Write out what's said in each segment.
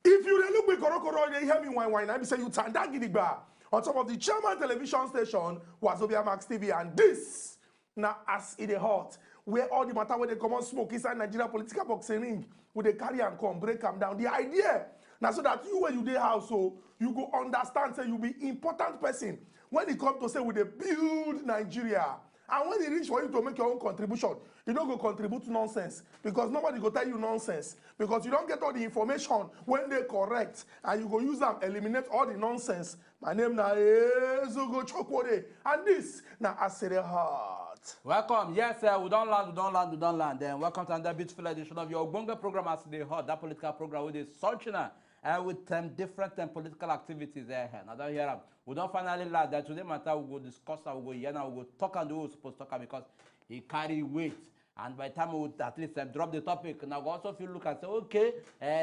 If you really look with Korokoro, they hear me whine. I be say you tanda gidigba on top of the chairman television station, Wazobia Max TV, and this now As E Dey Hot, where all the matter where they come on smoke inside Nigeria political boxing ring, where they carry and come, break them down. The idea now so that you when you dey house, so you go understand, say you be important person when it comes to say we dey build Nigeria. And when it reach for you to make your own contribution, you don't go contribute to nonsense because nobody go tell you nonsense because you don't get all the information when they correct and you go use them eliminate all the nonsense. My name na Ezugwu Chukwudi and this na As E Dey Hot. Welcome. Yes, we don't land. Then welcome to another beautiful edition of your Ogbonge program As E Dey Hot, that political program with is searching with different political activities there. Now don't hear them. We don't finally land that today matter we go discuss and we go hear now we go talk and do what we're supposed to talk because he carry weight. And by the time we would at least drop the topic, now we also feel look and say, okay,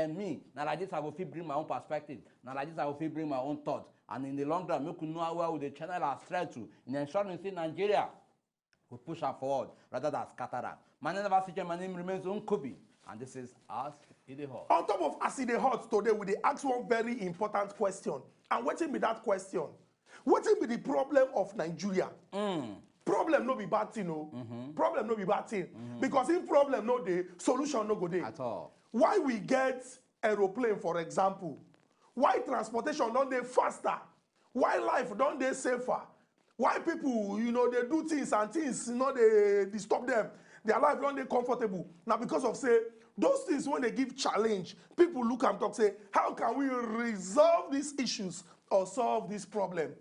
me, now like this I will feel bring my own perspective. Now like this I will feel bring my own thought. And in the long run, we could know where we the channel our strength to in ensuring in Nigeria we push her forward rather than scatter her. My name remains Nkubi, and this is As E Dey Hot. On top of As E Dey Hot today, we dey ask one very important question. And what will be that question? What will be the problem of Nigeria? Problem no be bad thing, no. Problem no be bad thing. Because if problem no dey, solution no go dey. At all. Why we get aeroplane, for example? Why transportation don't dey faster? Why life don't dey safer? Why people, they do things and things, they disturb them. Their life don't dey comfortable. Now because of say, those things when they give challenge, people look and talk, say, how can we resolve these issues or solve this problem?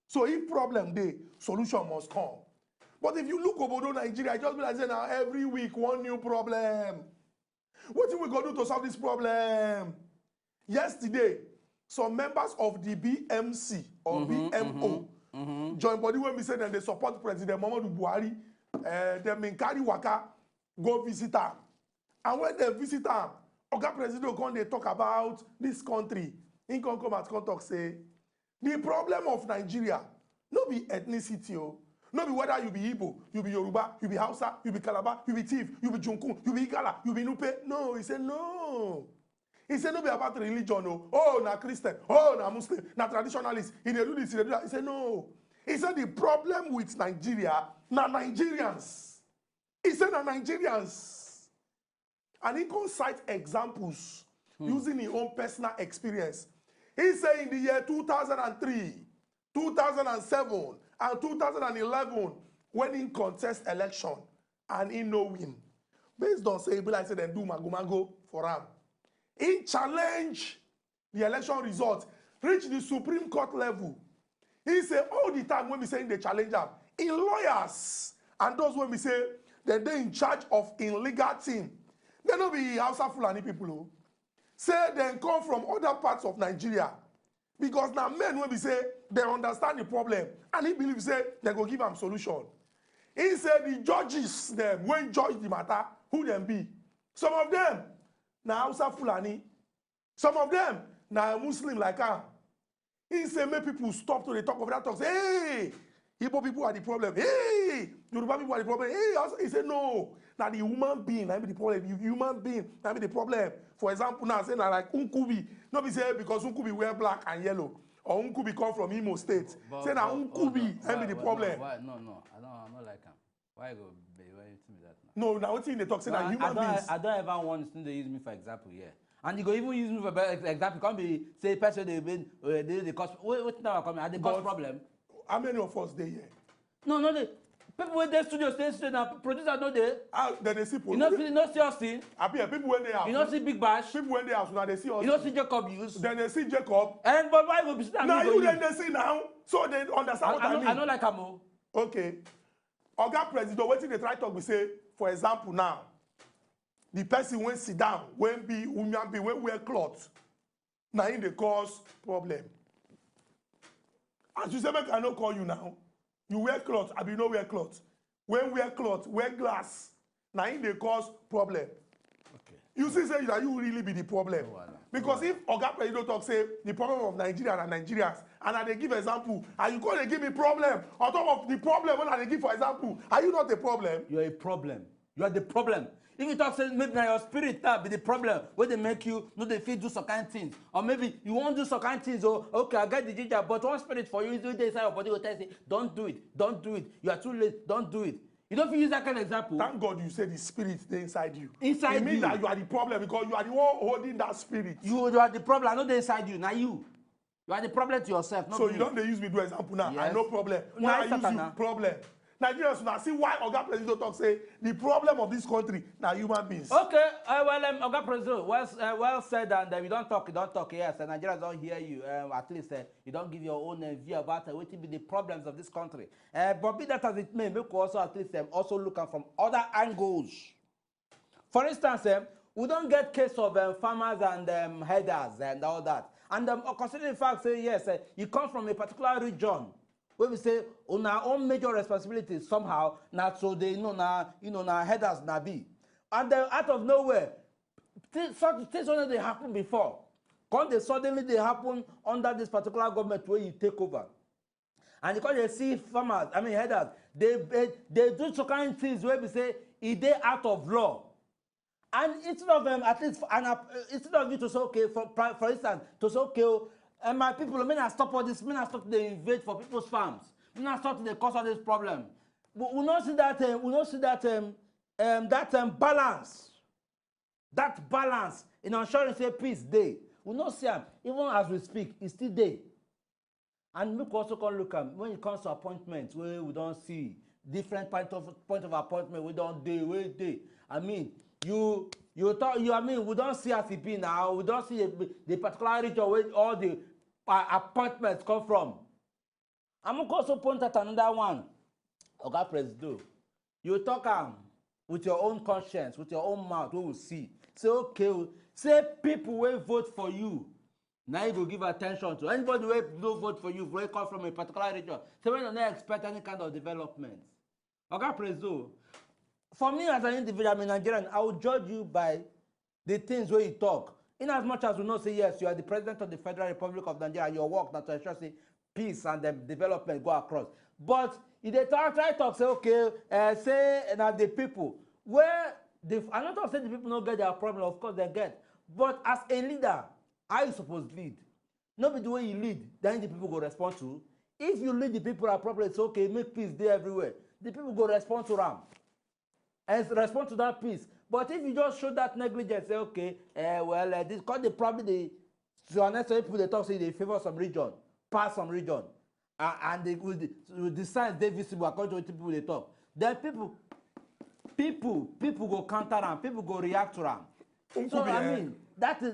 So if problem dey, solution must come. But if you look over Nigeria, just be like say now every week one new problem. What we go do to solve this problem? Yesterday, some members of the BMC or BMO join body when we say that they support President Buhari. They carry waka go visit her. And when they visit her, Oga President come they talk about this country. In come at talk say the problem of Nigeria no be ethnicity, no be whether you be Igbo, you be Yoruba, you be Hausa, you be Calabar, you be Tiv, you be Junkun, you be Igala, you be Nupe. No, he said no. He said no be about religion, no. Oh, na Christian, oh, na Muslim, na traditionalist. He dey do this, he dey do that. He said no. He said the problem with Nigeria, na Nigerians. He said na Nigerians. And he can cite examples using his own personal experience. He said in the year 2003, 2007, and 2011, when he contest election and he no win, based on say, like say, then do mago for him. He challenge the election result, reach the Supreme Court level. He say all the time when we say they challenge him, in lawyers and those when we say that they in charge of illegal team, they no be Hausa Fulani people who say they come from other parts of Nigeria. Because now men when we say they understand the problem and he believes say they go give them solution. He said the judges them when judge the matter, who them be? Some of them na Hausa Fulani, some of them na Muslim like him. He said make people stop to the talk of that talk. Say, hey, Igbo people are the problem. Hey, Yoruba people are the problem. Hey, he said no. Now the human being, I be the problem. You human being, I be the problem. For example, now say now like Nkubi, not be say because Nkubi wear black and yellow, or Nkubi come from Imo State. Say now Nkubi, I be the problem. Why? No, I'm not like him. Why go? Why you tell me that now? No, now what thing they talk say now human beings. I don't ever want to use me for example here. And you go even use me for example. Can't be say person they cause. What now coming? Are they cause problem? How many of us there here? No, they. People when they studio now, producer no there. Then they see. You not see Austin. People when they have. You not see Big Bash. People when they have now they see us. You not see Jacob use. Then they see Jacob. And but why go be sitting? Now you then they see now, so they understand what I mean. I don't like Amo. Okay. Oga President, what they try to talk we say, for example now, the person when sit down, when be woman be when wear clothes, now in the cause problem. As you say, I no call you now. You wear clothes, I be no wear clothes. When wear clothes, wear glass. Now in the cause problem. Okay. You see say that you really be the problem. Because if Oga President talk say the problem of Nigeria and Nigerians, and they give example, and you go they give me problem on top of the problem when they give for example, are you not the problem? You are a problem. You are the problem. If you talk, say maybe your spirit that be the problem, where they make you no they feel do some kind of things, or maybe you won't do some kind of things. Oh, okay, I get the ginger, but one spirit for you is doing inside your body will tell you, don't do it, don't do it. You are too late, don't do it. You don't use that kind of example. Thank God you say the spirit is inside you. Inside it means you. that you are the problem because you are the one holding that spirit. You are the problem. I know they inside you. Now you. You are the problem to yourself. Not so me. You don't use me do example now. Yes. I no problem. When No, I use you, problem. Nigerians now see why Oga President talk say the problem of this country now human beings. Okay, Oga President, well said, and you don't talk. Yes, and Nigerians don't hear you. At least you don't give your own view about what will be the problems of this country. But be that as it may, make also at least also look at from other angles. For instance, we don't get case of farmers and headers and all that. And considering the fact, say yes, you come from a particular region where we say on our own major responsibilities somehow, not so they know now headers na be. And then out of nowhere, such things only they happen before. Because suddenly they happen under this particular government where you take over. And because they see farmers, headers, they do some kind of things where we say if they out of law. And instead of at least instead of you to say okay, for instance, to say okay, and my people, may not stop all this, may not stop to invade for people's farms, may not stop to cause all this problem. But we not see that balance. That balance in ensuring say peace day. We not see them even as we speak, it's still there. And we also can look at when it comes to appointments where we don't see different point of appointment, we don't do where they. You talk. We don't see as it be now. We don't see the particular region where all the appointments come from. I'm going to also point at another one. Okay, President, you talk with your own conscience, with your own mouth. We will see. Say okay. Say people will vote for you. Now you will give attention to anybody who don't vote for you. Will come from a particular region. So we don't expect any kind of development. Okay, President. For me as an individual, I'm a Nigerian, I will judge you by the things where you talk. In as much as we know, say yes, you are the president of the Federal Republic of Nigeria, your work that to ensure say peace and development go across. But if they try to talk, say okay, say now the people where I'm not saying the people don't get their problem, of course they get. But as a leader, how you supposed to lead? Not be the way you lead, then the people go respond to. If you lead the people appropriately, it's okay, make peace there everywhere. The people go respond to them. And respond to that peace. But if you just show that negligence, say, okay, this because they probably to unnecessary people they talk say they favor some region, pass some region, and they with the signs they visible according to what people they talk. Then people go counter them, people go react to them. So that is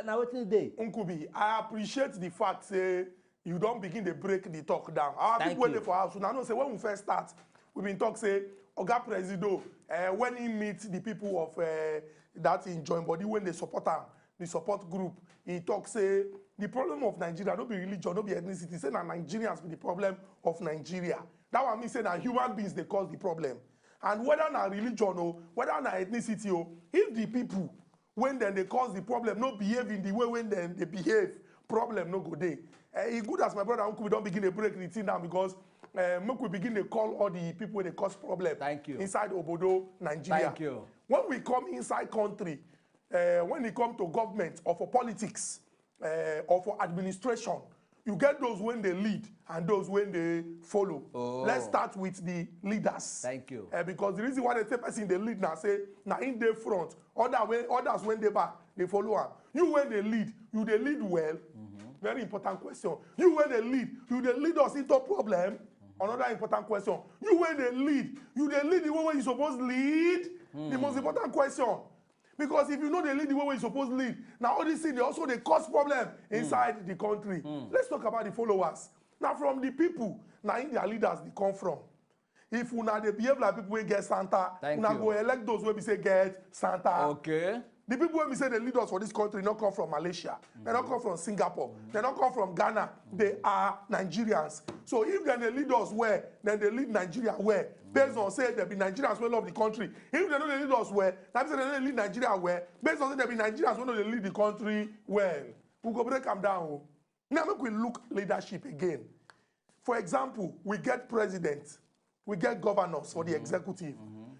now what is day. Nkubi, I appreciate the fact say you don't begin to break the talk down. Our people wait for us. So now say when we first start, we been talk say. Oga President, when he meets the people of that in joint body, when they support him, the support group, he talks say the problem of Nigeria, not be religion, not be ethnicity. Say that Nigerians be the problem of Nigeria. That one means say that human beings they cause the problem. And whether na religion or whether na ethnicity or if the people when then they cause the problem, not behave in the way when then they behave, problem no go there. It's good as my brother Uncle we don't begin to break the thing down because. Make we begin to call all the people where they cause problem inside Obodo, Nigeria. Thank you. When we come inside country, when it come to government or for politics or for administration, you get those when they lead and those when they follow. Oh. Let's start with the leaders. Thank you. Because the reason why they say person they lead now say now in the front, others when they back they follow them. You when they lead well. Very important question. You when they lead us into problem. Another important question. You when they lead the way you supposed to lead. The most important question. Because if you know they lead the way you supposed to lead, now all these things they cause problem inside the country. Let's talk about the followers. Now from the people, now in their leaders they come from. If they behave like people who get Santa, go elect those who we say get Santa. Okay. The people when we say they lead us for this country don't come from Malaysia. They don't come from Singapore. They don't come from Ghana. They are Nigerians. So if then they lead us where, then they lead Nigeria where. Based on say there be Nigerians who love the country. If they don't lead us where, that means they don't lead Nigeria where. Based on say there be Nigerians who don't lead the country well. We go break them down. Now make we look leadership again. For example, we get presidents, we get governors for the executive.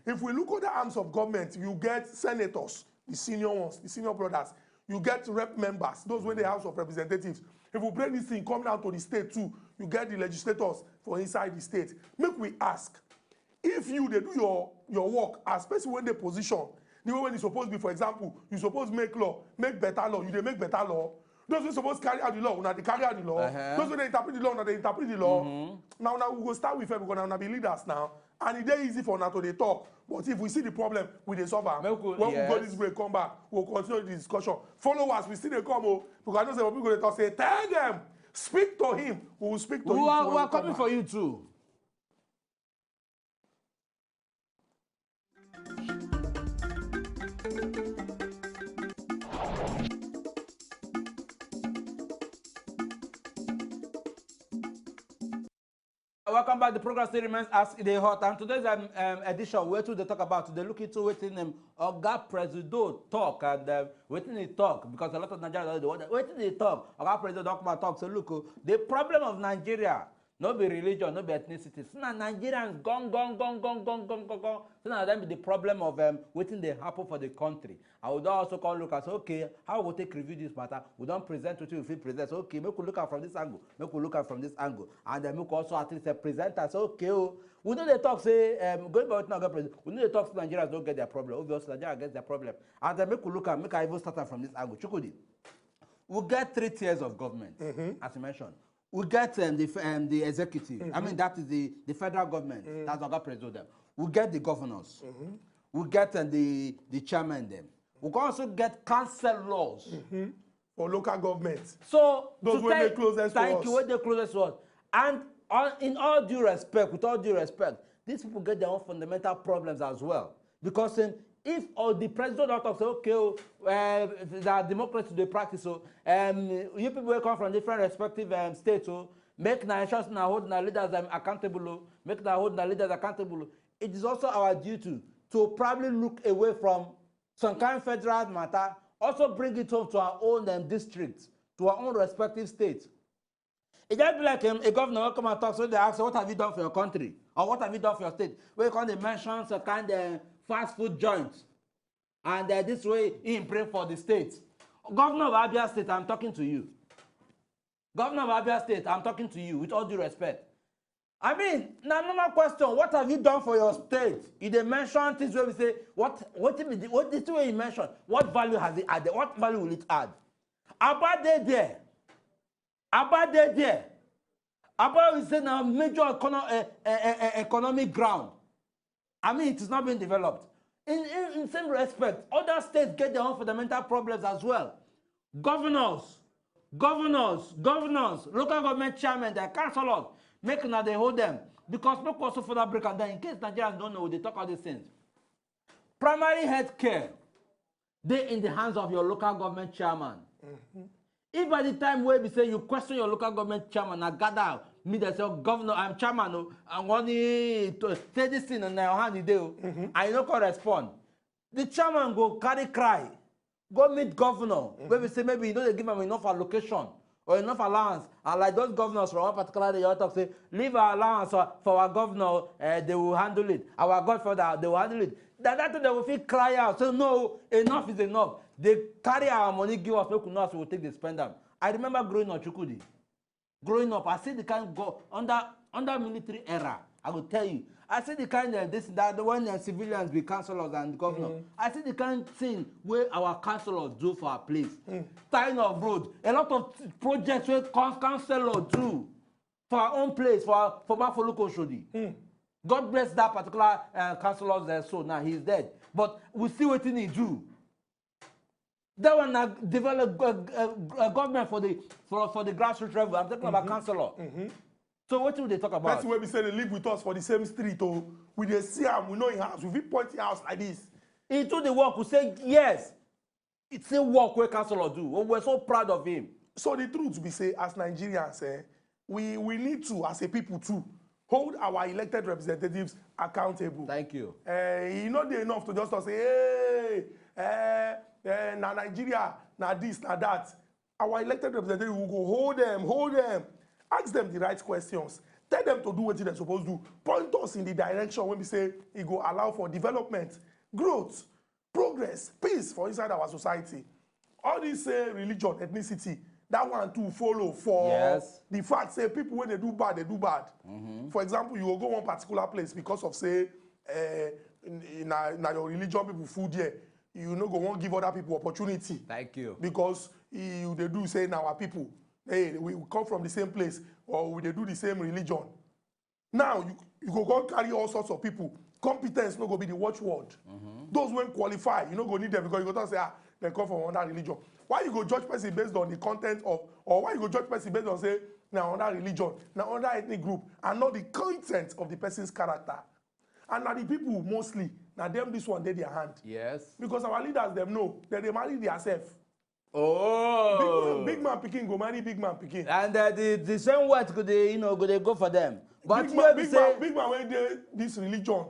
If we look at the arms of government, you get senators, the senior ones, the senior brothers. You get rep members, those were the House of Representatives. If we bring this thing come down to the state too, you get the legislators for inside the state. Make we ask, if you they do your work, especially when they position, the way when it's supposed to be, for example, you supposed to make law, make better law, you they make better law. Those who supposed to carry out the law, now they carry out the law. Those who they interpret the law, now they interpret the law. Now we go start with them because now be leaders now. And it's very easy for now to they talk. But if we see the problem, we they solve it. When we go this way, come back, we'll continue the discussion. Followers, we still they come because I know some people they talk, say, tell them, speak to him. We will speak to him. We are coming for you too. Welcome back. The program still remains As E Dey Hot. And today's edition, where to they talk about, they look into waiting Oga President talk and waiting they talk because a lot of Nigerians waiting they talk. Oga President talk. So look, the problem of Nigeria, no be religion, no be ethnicity. So now Nigerians gone. So now that be the problem of waiting they happen for the country. I would also call look and say, okay, how will take review this matter? We don't present to you if we present. So, okay, make we look at from this angle. Make we look at from this angle. And then make also at least present us. Okay, we know they talk say going about now president. We know they talk say Nigerians don't get their problem. Obviously, Nigeria gets their problem. And then make we look at make I even start from this angle. Chukwudi, we get 3 tiers of government, as you mentioned. We get the executive. I mean that is the federal government. That's Oga President. We get the governors. We get the chairman them. We can also get council laws for local governments. So those were the closest to us. Thank you, the closest to us. And in all due respect, with all due respect, these people get their own fundamental problems as well. Because if the president don't talk, say, okay, the democracy they practice, so you people will come from different respective states, so make nations now hold the leaders accountable, make the hold the leaders accountable. It is also our duty to probably look away from some kind of federal matter, also bring it home to our own districts, to our own respective states. It just be like a governor will come and talk, so they ask, what have you done for your country? Or what have you done for your state? Where they mention some kind of fast food joints. And this way, he pray for the state. Governor of Abia State, I'm talking to you. Governor of Abia State, I'm talking to you with all due respect. I mean, now normal question, what have you done for your state? If they mention things where we say, what this way you mention, what value has it added? What value will it add? About there. About is now major economic ground. I mean, it is not being developed. In same respect, other states get their own fundamental problems as well. Governors, local government chairmen, their councillors, make now they hold them. Because make also for that break and then in case Nigerians don't know, they talk all these things. Primary health care, they in the hands of your local government chairman. If by the time where we say you question your local government chairman, I gather me that say, governor, I'm chairman, I want to say this thing and I hand it, I don't correspond. The chairman go carry cry, go meet governor, where we say maybe you know they give him enough allocation or enough allowance. And like those governors from one particular day, you talk say, leave our allowance for our governor, they will handle it. Our godfather, they will handle it. That they will feel cry out. So no, enough is enough. They carry our money, give us, we will take the spend them. I remember growing up, Chukwudi. Growing up, I see the kind go under military era. I will tell you. I see the kind of that when civilians be councillors and governors. I see the kind of thing where our councillors do for our place. Tying of road, a lot of projects where councillors do for our own place, for Mafoluko Shodi. God bless that particular councillor there. So now he's dead. But we see what he do. That one develop a government for the grassroots level. I'm talking about councillor. So what do they talk about? That's where we say they live with us for the same street. Or we they see him, we know in house. We point in house like this. He do the work. We say yes. It's a work where councillor do. We're so proud of him. So the truth we say as Nigerians, we need to, as a people too, hold our elected representatives accountable. Thank you. You know they enough to just say, hey, na Nigeria, na this, na that. Our elected representatives will go hold them, ask them the right questions, Tell them to do what they're supposed to do. Point us in the direction when we say it go allow for development, growth, progress, peace for inside our society. All this religion, ethnicity, that one to follow for the fact say people when they do bad, they do bad. For example, you will go one particular place because of say in your religion people food here. You no go won't give other people opportunity. Thank you. Because they do say in our people, hey, we come from the same place or they do the same religion. Now you go carry all sorts of people. Competence no go be the watchword. Those when qualify, you no go need them because you go to say they come from another religion. Why you go judge person based on the content of, or why you go judge person based on say now another religion, now another ethnic group, and not the content of the person's character. And now the people mostly, now them this one they their hand. Yes. Because our leaders them know that they marry themselves. Oh. Big man picking go marry big man picking. And the same words could they, could they go for them. But big man when they this religion,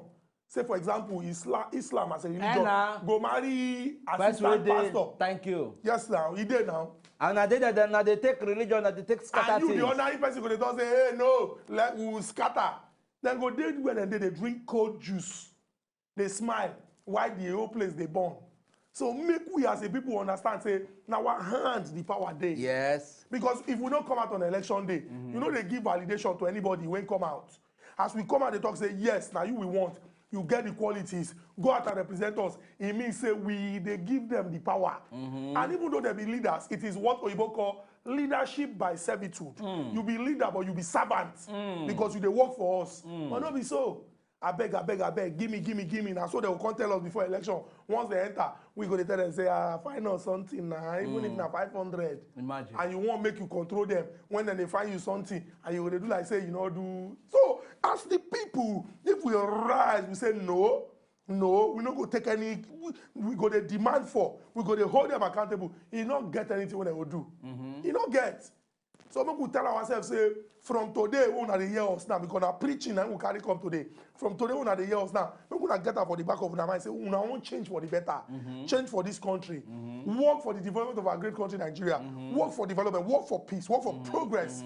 say for example Islam as a religion, go marry assistant pastor. Thank you. Yes now, he did now. And now they take religion and they take scatter things. And you the ordinary person go they say, hey no, let we scatter. Then go they when and they drink cold juice. They smile while the whole place they burn. So make we as a people understand, say, now our hands the power day. Yes. Because if we don't come out on election day, you know they give validation to anybody when come out. As we come out, they talk, say, yes, now you we want. You get the qualities. Go out and represent us. It means, say, they give them the power. And even though they be leaders, it is what Oyibo call leadership by servitude. You be leader, but you be servant. Because you they work for us. But not be so. I beg, give me. Now so they will come tell us before election. Once they enter, we go to tell them, say, find us something now, even if now 500. Imagine. And you won't make you control them. When then they find you something, and you will do like say, do. So, as the people, if we rise, we say, no, we not go take any, we go to demand for, we go to hold them accountable. He not get anything when they will do. He not get. So we could tell ourselves, say, from today, we are the year us now, because we are preaching and we carry come today. From today, we are the year us now. We could get up for the back of our mind, say, we want change for the better, change for this country, work for the development of our great country, Nigeria, work for development, work for peace, work for progress.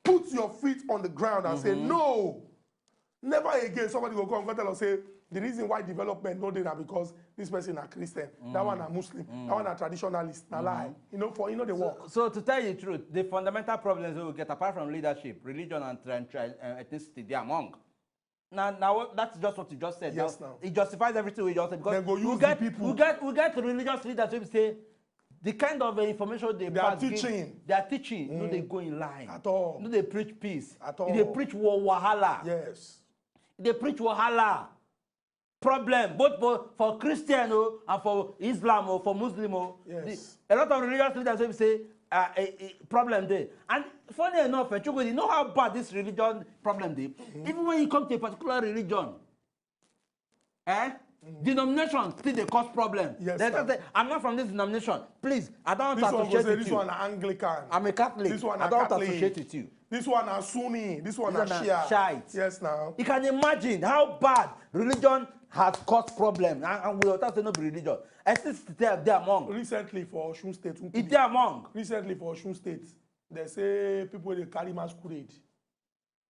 Put your feet on the ground and say, no, never again. Somebody will come and tell us, say, the reason why development no dey na because this person a Christian, that one a Muslim, that one a traditionalist, na lie. The work. So to tell you the truth, the fundamental problems we get apart from leadership, religion and ethnicity, they are among. Now that's just what you just said. Yes, now. It justifies everything we just said because we get religious leaders who say the kind of information they are teaching. No, they go in line. At all. No, they preach peace. At all. They preach wahala. Yes. They preach wahala. Problem both for Christian and for Islam or for Muslim. Yes. A lot of religious leaders will say a problem there. And funny enough, you know how bad this religion problem is. Even when you come to a particular religion, denomination still they cause problem. Yes, they say, I'm not from this denomination. Please, I don't want to associate with you. This one Anglican. I'm a Catholic. This one I don't want to associate with you. This one are Sunni. This one are Shia. Yes, now. You can imagine how bad religion has caused problem. And we don't say no be religion. Ethnicity they among. Recently for Osun State. It's there among. Recently for Osun State, they say people they carry masquerade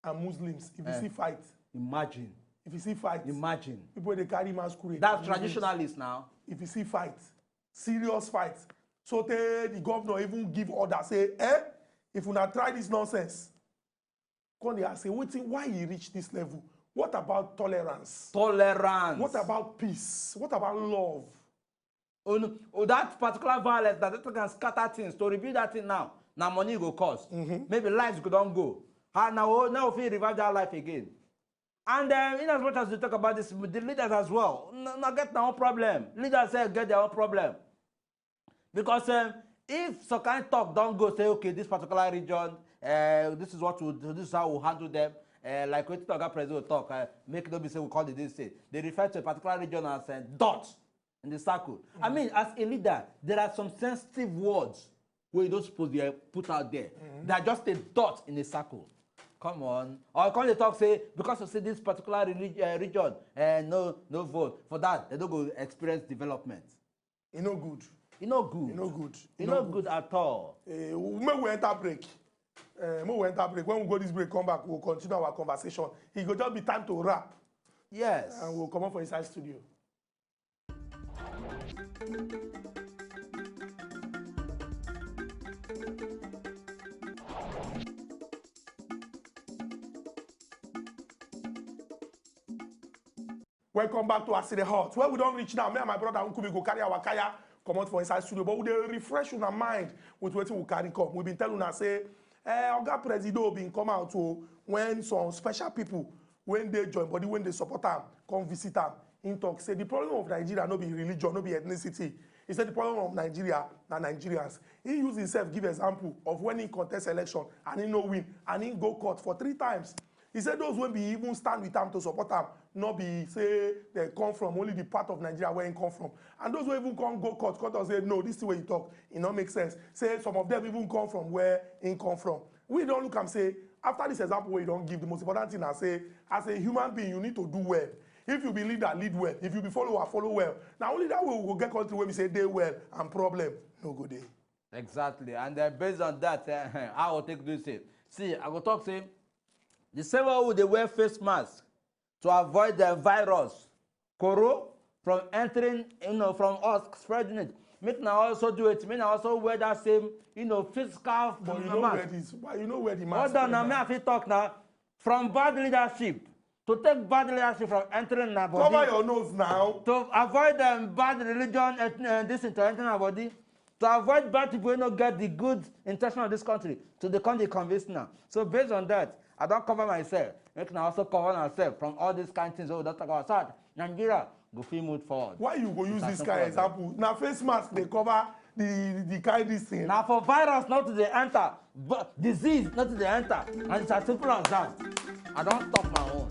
and Muslims. If you see fight. Imagine. If you see fight. Imagine. People they carry masquerade. That's traditionalist now. If you see fight, serious fight. So the governor even give order, say, if you not try this nonsense, come there and say, why you reach this level? What about tolerance? Tolerance. What about peace? What about love? Oh, that particular violence that can scatter things, to rebuild that thing now money go cost. Maybe lives go don't go. Now if we revive that life again. And in as much as we talk about this, the leaders as well, not get their own problem. Leaders say get their own problem. Because if some kind of talk don't go, say, okay, this particular region, this is what we'll do, this is how we'll handle them. Like when the president will talk, make nobody say we call it this state. They refer to a particular region as dot in the circle. I mean, as a leader, there are some sensitive words where you don't suppose to put out there. They are just a dot in a circle. Come on. Or come they talk, say, because of say this particular region, no vote. For that, they don't go experience development. It's no good. It's not good. It's no good. It's not good at all. When we enter break, Mo enter break. When we go this break, come back, we'll continue our conversation. It will just be time to wrap. Yes. And we'll come up for inside studio. Welcome back to As E Dey Hot. Where we don't reach now, me and my brother Nkubi go carry our kaya, come out for inside studio, but we dey refresh our mind with what we carry come. We've been telling us say, Oga Presido been come out to when some special people, when they join body, when they support them, come visit them, in talk, say the problem of Nigeria no be religion, no be ethnicity. He said the problem of Nigeria na Nigerians. He used himself give example of when he contest election and he no win and he go court for 3 times. He said those when be even stand with him to support him, not be say they come from only the part of Nigeria where he come from. And those who even come go court and say no, this is the way you talk, it not make sense. Say some of them even come from where he come from. We don't look and say after this example where you don't give, the most important thing I say as a human being you need to do well. If you be leader, lead well. If you be follower, follow well. Now only that way we will get country where we say they well and problem no go there. Exactly, and based on that, I will take this. See, I will talk say the same way they wear face masks to avoid the virus, Koro, from entering, from us spreading it. Make now also do it. Make now also wear that same, physical but you mask. know where this, you know where the mask. Hold on, now me have to talk now. From bad leadership to take bad leadership from entering our body. Cover your nose now. To avoid bad religion, this into entering our body. To avoid bad people who don't get the good intention of this country. To the country convinced now. So based on that, I don't cover myself. We can also cover ourselves from all these kind of things. Oh, that's about that. Nigeria, go feel move forward. Why you go use this kind of example? Now face mask they cover the kind of this thing. Now for virus not to the enter, but disease not to the enter. And it's as simple as that. I don't stop my own.